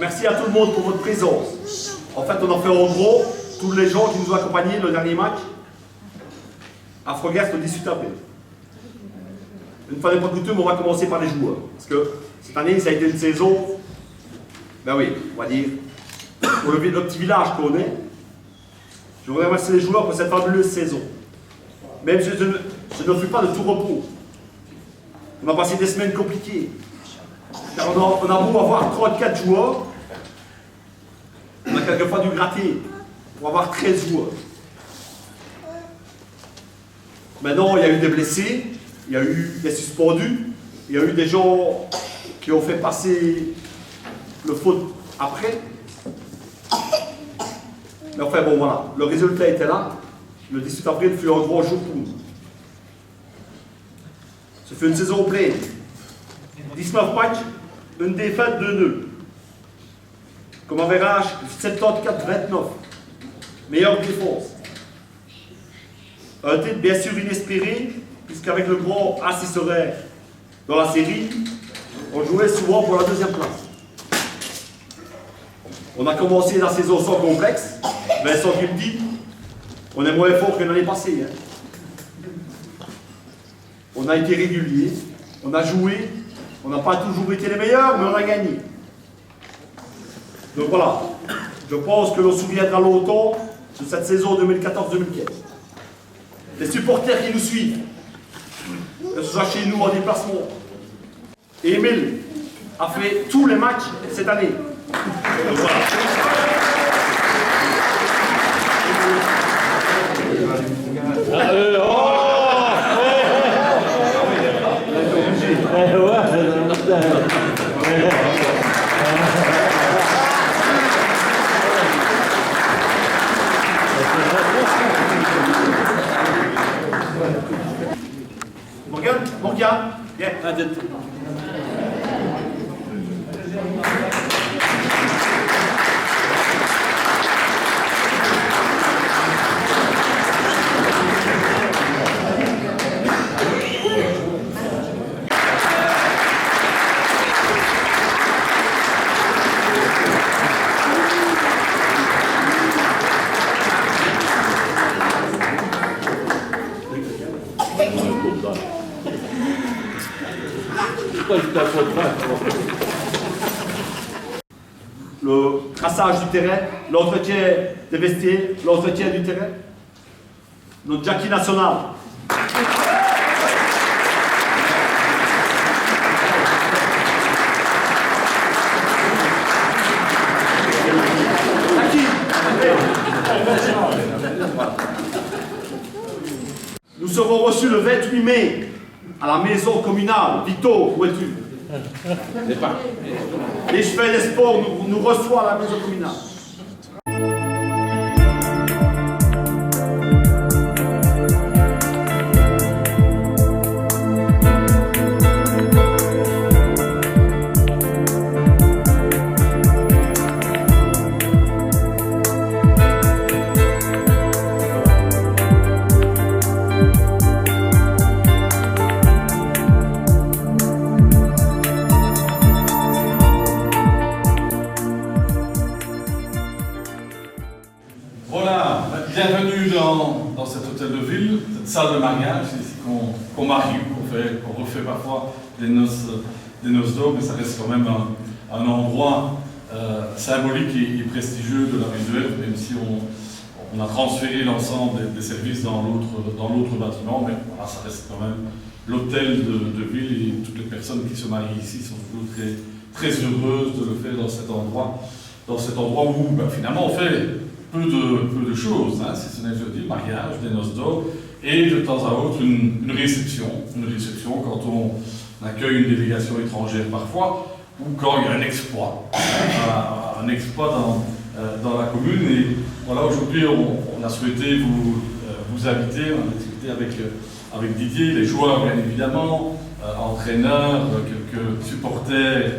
merci à tout le monde pour votre présence. En fait, on en fait en gros tous les gens qui nous ont accompagnés le dernier match à Frogast le 18 avril. Une fois n'est pas coutume, on va commencer par les joueurs. Parce que cette année, ça a été une saison, ben oui, on va dire, pour le petit village qu'on est. Je voudrais remercier les joueurs pour cette fabuleuse saison. Même si je ne fus pas de tout repos. On a passé des semaines compliquées. Car on a beau avoir 34 joueurs, on a quelquefois dû gratter pour avoir 13 joueurs. Maintenant, il y a eu des blessés, il y a eu des suspendus, il y a eu des gens qui ont fait passer le foot après. Mais enfin bon voilà, le résultat était là. Le 18 avril fut un grand jour pour nous. Ce fut une saison pleine. 19 matchs, une défaite, 2 nuls. Comme average, 74-29. Meilleure défense. Un titre bien sûr inespéré, puisqu'avec le grand AC Serein dans la série, on jouait souvent pour la deuxième place. On a commencé la saison sans complexe. Vincent qui me dit, on est moins fort que l'année passée. Hein. On a été régulier, on a joué, on n'a pas toujours été les meilleurs, mais on a gagné. Donc voilà, je pense que l'on se souviendra longtemps de cette saison 2014-2015. Les supporters qui nous suivent, que ce soit chez nous en déplacement. Et Emile a fait tous les matchs cette année. Donc voilà. Morgan, viens. Le traçage du terrain, l'entretien des vestiaires, l'entretien du terrain. Notre Jackie national. Jackie. Nous serons reçus le 28 mai à la maison communale. Vito, où es-tu? Les chevets des sports nous reçoivent à la maison communale. Bienvenue dans cet hôtel de ville, cette salle de mariage, ici qu'on marie, qu'on refait parfois des noces d'or, mais ça reste quand même un endroit symbolique et prestigieux de la ville de Herve, même si on a transféré l'ensemble des services dans l'autre bâtiment, mais voilà, ça reste quand même l'hôtel de ville et toutes les personnes qui se marient ici sont toujours très, très heureuses de le faire dans cet endroit où finalement on fait peu de choses, hein, si ce n'est jeudi, le mariage, des noces d'or, et de temps à autre une réception quand on accueille une délégation étrangère parfois, ou quand il y a un exploit dans la commune. Et voilà, aujourd'hui on a souhaité vous inviter, on a discuté avec Didier, les joueurs bien évidemment, entraîneurs, quelques supporters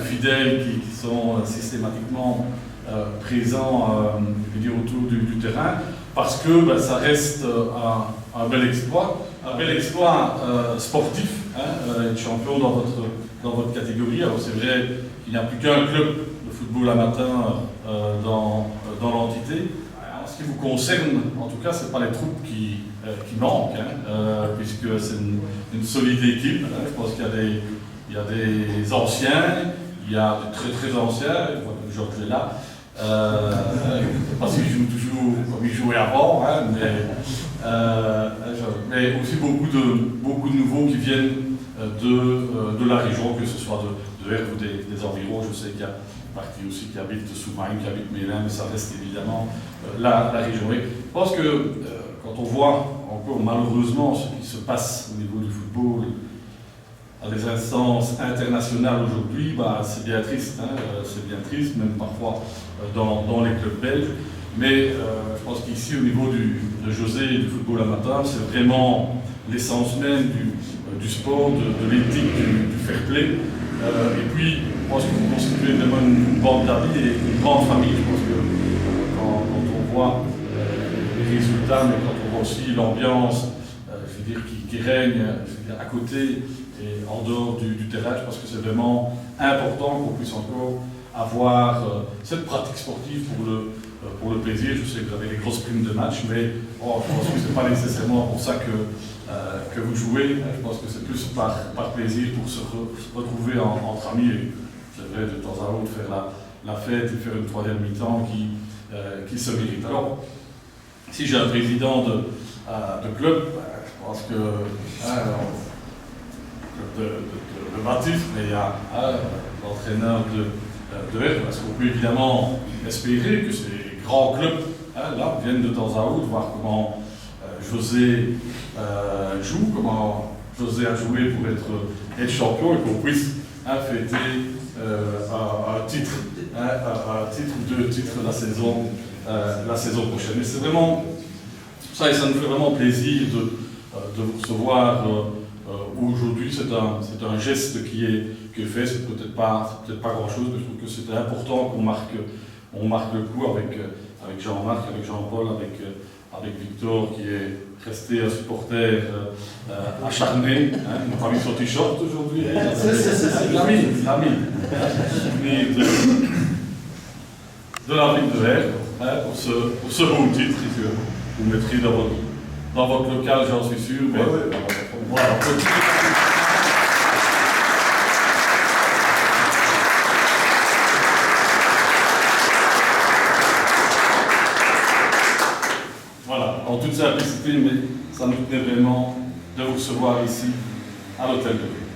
fidèles qui sont systématiquement présents autour du terrain, parce que ça reste un bel exploit sportif, être champion dans votre catégorie. Alors c'est vrai qu'il n'y a plus qu'un club de football amateur dans l'entité. En ce qui vous concerne, en tout cas, ce n'est pas les troupes qui manquent, puisque c'est une solide équipe. Je pense qu'il y a des anciens, il y a des très très anciens, je vois que Georges est là, parce qu'il joue toujours comme il jouait avant, mais aussi beaucoup de nouveaux qui viennent de la région, que ce soit de Herve ou des environs. Je sais qu'il y a une partie aussi qui habite Soumagne, qui habite Mélin, mais ça reste évidemment la région. Et je pense que quand on voit encore malheureusement ce qui se passe au niveau du football à des instances internationales aujourd'hui, c'est bien triste, c'est bien triste, même parfois dans les clubs belges. Mais je pense qu'ici, au niveau de José et du football amateur, c'est vraiment l'essence même du sport, de l'éthique, du fair play. Et puis, je pense que vous constituez vraiment une bande d'amis et une grande famille. Je pense que quand on voit les résultats, mais quand on voit aussi l'ambiance, qui règne à côté et en dehors du terrain, je pense que c'est vraiment important qu'on puisse encore avoir cette pratique sportive pour le plaisir. Je sais que vous avez les grosses primes de match, mais je pense que ce n'est pas nécessairement pour ça que vous jouez. Je pense que c'est plus par plaisir pour se retrouver entre amis. Et c'est vrai, de temps à autre, faire la fête et faire une troisième mi-temps qui se mérite. Alors, si j'ai un président de club, je pense que de baptisme, mais il y a l'entraîneur de Herve, parce qu'on peut évidemment espérer que ces grands clubs là viennent de temps à autre voir comment José joue, comment José a joué pour être champion, et qu'on puisse fêter un titre ou deux titres la saison prochaine. Et c'est vraiment ça, et ça nous fait vraiment plaisir de vous recevoir aujourd'hui. C'est un geste qui est fait, c'est peut-être pas grand-chose, mais je trouve que c'était important qu'on marque le coup avec Jean-Marc, avec Jean-Paul, avec Victor, qui est resté un supporter acharné. Il n'a pas mis son t-shirt aujourd'hui. Il l'a mis. De la ville de Herve, pour ce beau titre que vous mettrez dans votre local, j'en suis sûr. Mais voilà. Voilà, en toute simplicité, mais ça nous tenait vraiment de vous recevoir ici à l'hôtel de ville.